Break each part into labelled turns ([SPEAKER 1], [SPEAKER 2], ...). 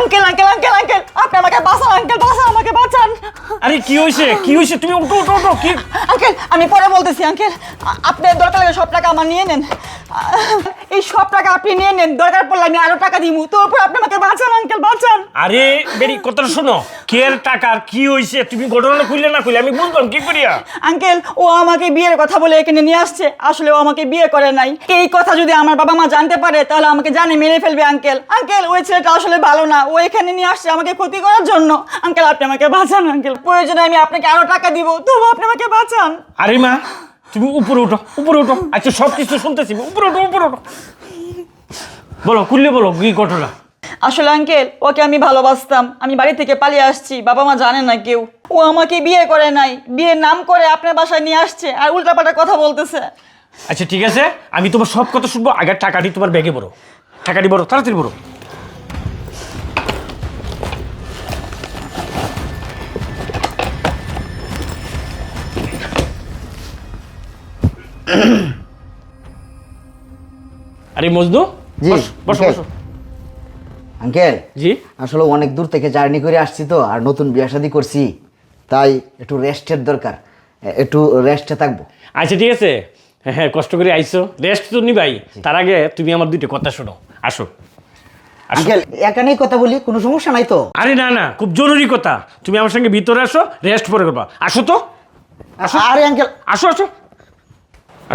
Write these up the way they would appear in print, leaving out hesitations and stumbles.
[SPEAKER 1] Uncle uncle uncle uncle আপনি আমাকে বাঁচান আঙ্কেল, বাঁচান, আমাকে বাঁচান।
[SPEAKER 2] আরে কি হয়েছে, কি হয়েছে? তুমি উঠো উঠো উঠো। কি
[SPEAKER 1] আঙ্কেল আমি পরে বলতেছি আঙ্কেল, আপনি দরকার লাগে সব টাকা আমার নিয়ে নেন। এই সব টাকা আপনি নিয়ে নেন, দরকার পড়লে আমি আরো টাকা দিব, তো আপনি আমাকে বাঁচান আঙ্কেল, বাঁচান।
[SPEAKER 2] আরে বেরি কথাটা শোনো, কের টাকার কি হয়েছে তুমি ঘটনা খুললে না খুললে আমি বুঝলাম কি করিয়া।
[SPEAKER 1] আঙ্কেল ও আমাকে বিয়ের কথা বলে এখানে নিয়ে আসছে, আসলে ও আমাকে বিয়ে করে নাই। এই কথা যদি আমার বাবা মা জানতে পারে তাহলে আমাকে জানে মেরে ফেলবে আঙ্কেল। আঙ্কেল ওই ছেলেটা আসলে ভালো না, ও এখানে নিয়ে আসছে আমাকে ক্ষতি করার জন্য। আঙ্কেল আপনি আমাকে বাঁচান আঙ্কেল, প্রয়োজনে আমি আপনাকে আরো টাকা দিব, তবু আপনি আমাকে বাঁচান।
[SPEAKER 2] আরে মা তুমি উপরে উঠো, উপরে উঠো। আচ্ছা সব কিছু শুনতেছি, উপরে উঠো, উপরে উঠো। বলো খুললে বলো কি ঘটনা।
[SPEAKER 1] আসলে আঙ্কেল ওকে আমি ভালোবাসতাম, আমি বাড়ি থেকে পালিয়ে আসছি, বাবা মা জানে না কেউ। ও আমাকে বিয়ে করে নাই, বিয়ের নাম করে আপনার বাসায় নিয়ে আসছে আর উল্টাপাল্টা কথা বলতেছে।
[SPEAKER 2] আচ্ছা ঠিক আছে, আমি তোমার সব কথা শুনবো। আগে টাকাটি তোমার ব্যাগে বড়, টাকাটি বড়, তাড়াতাড়ি বড়। আরে মজনু,
[SPEAKER 3] জি,
[SPEAKER 2] বসো
[SPEAKER 3] আঙ্কেল।
[SPEAKER 2] বসো।
[SPEAKER 3] আঙ্কেল
[SPEAKER 2] জি
[SPEAKER 3] আসলে অনেক দূর থেকে জার্নি করে আসছি তো, আর নতুন বিয়ে শাদী করছি, তাই একটু রেস্টের দরকার, একটু রেস্টে থাকবো।
[SPEAKER 2] আচ্ছা ঠিক আছে, হ্যাঁ কষ্ট করে আইসো, রেস্ট তো নিবাই। তার আগে তুমি আমার দুইটা কথা শোনো, আসো।
[SPEAKER 3] আঙ্কেল এখানেই কথা বলি, কোনো সমস্যা নাই তো?
[SPEAKER 2] আরে না না, খুব জরুরি কথা। তুমি আমার সঙ্গে ভিতরে আসো, রেস্ট পরে করবা। আসো তো,
[SPEAKER 3] আরে আঙ্কেল
[SPEAKER 2] আসো আসো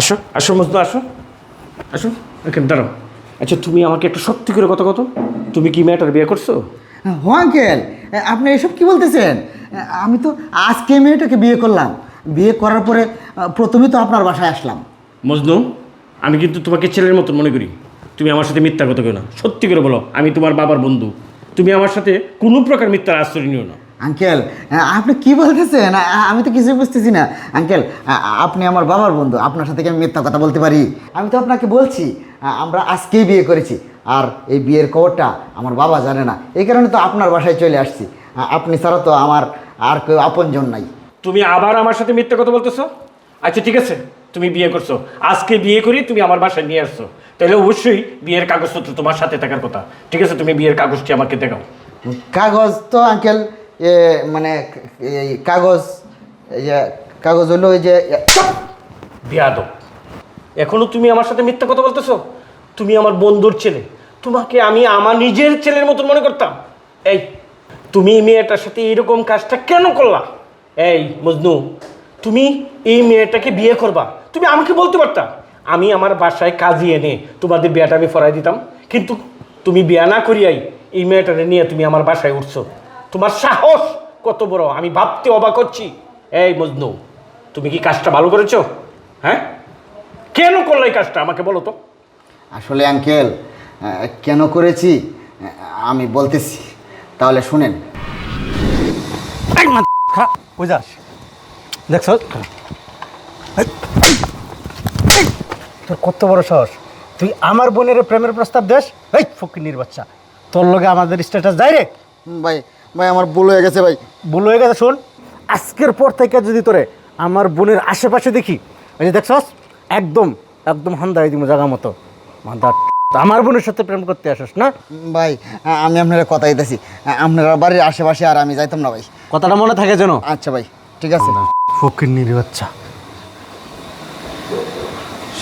[SPEAKER 2] আসো আসো মজনু, আসো আসো, এখানে দাঁড়াও। আচ্ছা তুমি আমাকে একটা সত্যি করে কথা কত, তুমি কি মেয়েটার বিয়ে করছো?
[SPEAKER 3] হো আঙ্কেল, আপনি এসব কি বলতেছেন? আমি তো আজকে মেয়েটাকে বিয়ে করলাম, বিয়ে করার পরে প্রথমে তো আপনার বাসায় আসলাম।
[SPEAKER 2] মজনু আমি কিন্তু তোমাকে ছেলের মতন মনে করি, তুমি আমার সাথে মিথ্যা কথা কেউ না, সত্যি করে বলো আমি তোমার বাবার বন্ধু, তুমি আমার সাথে কোনো প্রকার মিথ্যার আশ্রয় নিও না।
[SPEAKER 3] আঙ্কেল আপনি কি বলতেছেন? আমি তো কিছুই বুঝতেছি না। আঙ্কেল আপনি আমার বাবার বন্ধু, আপনার সাথে কি আমি মিথ্যা কথা বলতে পারি? আমি তো আপনাকে বলছি আমরা আজকেই বিয়ে করেছি, আর এই বিয়ের খবরটা আমার বাবা জানে না, এই কারণে তো আপনার বাসায় চলে আসছি। আপনি ছাড়া তো আমার আর কেউ আপনজন নাই।
[SPEAKER 2] তুমি আবার আমার সাথে মিথ্যা কথা বলতেছো? আচ্ছা ঠিক আছে, তুমি বিয়ে করছো, আজকে বিয়ে করি তুমি আমার বাসায় নিয়ে আসছো, তাহলে অবশ্যই বিয়ের কাগজপত্র তোমার সাথে থাকার কথা। ঠিক আছে তুমি বিয়ের কাগজটি আমাকে দেখাও।
[SPEAKER 3] কাগজ তো আঙ্কেল মানে এই কাগজ, এই যে কাগজ হলো ওই যে
[SPEAKER 2] বিয়াদব, এখনো তুমি আমার সাথে মিথ্যা কথা বলতেছো? তুমি আমার বন্ধুর ছেলে, তোমাকে আমি আমার নিজের ছেলের মতন মনে করতাম। এই তুমি এই মেয়েটার সাথে এইরকম কাজটা কেন করলা? এই মজনু, তুমি এই মেয়েটাকে বিয়ে করবা, তুমি আমাকে বলতে পারতা, আমি আমার বাসায় কাজী এনে তোমাদের বিয়েটা আমি ফরাই দিতাম। কিন্তু তুমি বিয়ে না করিয়াই এই মেয়েটাকে নিয়ে তুমি আমার বাসায় উঠছো, তোমার সাহস কত বড় আমি ভাবতে অবাক হচ্ছি। এই মজনু, তুমি কি কাজটা ভালো করেছো? হ্যাঁ কেন করলো এই কাজটা আমাকে বলো তো।
[SPEAKER 3] আসলে আঙ্কেল কেন করেছি আমি বলতেছি, তাহলে শুনেন।
[SPEAKER 4] বুঝাস দেখছ তোর কত বড় সাহস, তুই আমার বোনের প্রেমের প্রস্তাব দেস? এই ফকিন্নির বাচ্চা, তোর লগে আমাদের স্ট্যাটাস যাই রে।
[SPEAKER 3] ভাই ভাই আমার ভুল হয়ে গেছে ভাই।
[SPEAKER 4] ভুল হয়ে গেছে, শোন, আজকের পর থেকে যদি তোরে আমার বোনের আশেপাশে দেখি, ওই যে দেখছস, একদম একদম হান্দাই দিব জায়গা মতো। মান্দা আমার বোনের সাথে প্রেম করতে আসস না?
[SPEAKER 3] ভাই আমি আপনারা কথা দিতেছি, আপনারা বাড়ির আশেপাশে আর আমি যাইতাম না ভাই।
[SPEAKER 4] কথাটা মনে থাকে যেন।
[SPEAKER 3] আচ্ছা ভাই ঠিক আছে।
[SPEAKER 4] ফকিন্নির বাচ্চা,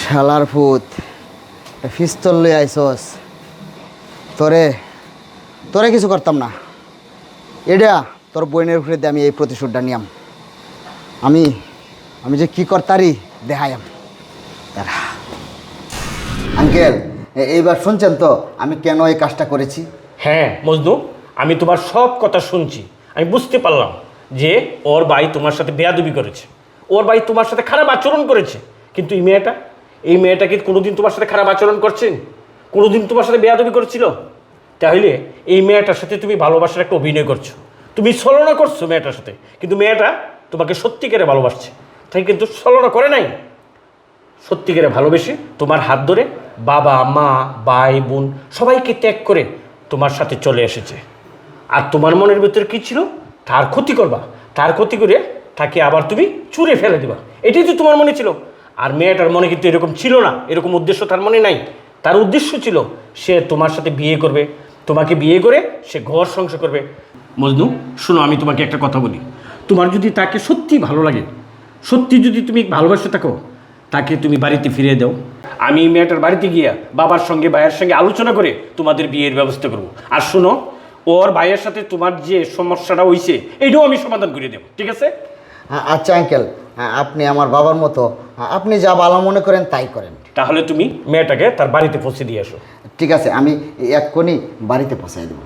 [SPEAKER 3] শালার ফুত পিস্তল লই আইসস, তোরে তোরে কিছু করতাম না, এটা তোর বইনের উপরে দিয়ে আমি এই প্রতিশোধটা নিয়াম। আমি আমি যে কি করতারি দেখাইম তারা। আঙ্কেল এইবার শুনছেন তো আমি কেন এই কাজটা করেছি?
[SPEAKER 2] হ্যাঁ মজনু, আমি তোমার সব কথা শুনছি, আমি বুঝতে পারলাম যে ওর ভাই তোমার সাথে বেয়াদবি করেছে, ওর ভাই তোমার সাথে খারাপ আচরণ করেছে। কিন্তু এই মেয়েটা কি কোনোদিন তোমার সাথে খারাপ আচরণ করছে? কোনোদিন তোমার সাথে বেয়াদবি করেছিল? তাহলে এই মেয়েটার সাথে তুমি ভালোবাসার একটা অভিনয় করছো, তুমি ছলনা করছো মেয়েটার সাথে, কিন্তু মেয়েটা তোমাকে সত্যিকারে ভালোবাসছে, তাই কিন্তু ছলনা করে নাই। সত্যিকারে ভালোবেসে তোমার হাত ধরে বাবা মা ভাই বোন সবাইকে ত্যাগ করে তোমার সাথে চলে এসেছে। আর তোমার মনের ভিতরে কী ছিল? তার ক্ষতি করবা, তার ক্ষতি করে তাকে আবার তুমি ছুঁড়ে ফেলে দিবা, এটাই তো তোমার মনে ছিল। আর মেয়েটার মনে কিন্তু এরকম ছিল না, এরকম উদ্দেশ্য তার মনে নাই। তার উদ্দেশ্য ছিল সে তোমার সাথে বিয়ে করবে, তোমাকে বিয়ে করে সে ঘর সংসার করবে। মজনু শোনো, আমি তোমাকে একটা কথা বলি, তোমার যদি তাকে সত্যি ভালো লাগে, সত্যি যদি তুমি ভালোবাসে থাকো, তাকে তুমি বাড়িতে ফিরিয়ে দাও। আমি এই মেয়েটার বাড়িতে গিয়া বাবার সঙ্গে ভাইয়ের সঙ্গে আলোচনা করে তোমাদের বিয়ের ব্যবস্থা করব। আর শোনো, ওর ভাইয়ের সাথে তোমার যে সমস্যাটা হয়েছে এইটাও আমি সমাধান করে দেবো, ঠিক আছে?
[SPEAKER 3] আচ্ছা আঙ্কেল, আপনি আমার বাবার মতো, আপনি যা ভালো মনে করেন তাই করেন।
[SPEAKER 2] তাহলে তুমি মেয়েটাকে তার বাড়িতে পৌঁছে দিয়ে আসো।
[SPEAKER 3] ঠিক আছে, আমি এক্ষুনি বাড়িতে পৌঁছাই দেবো।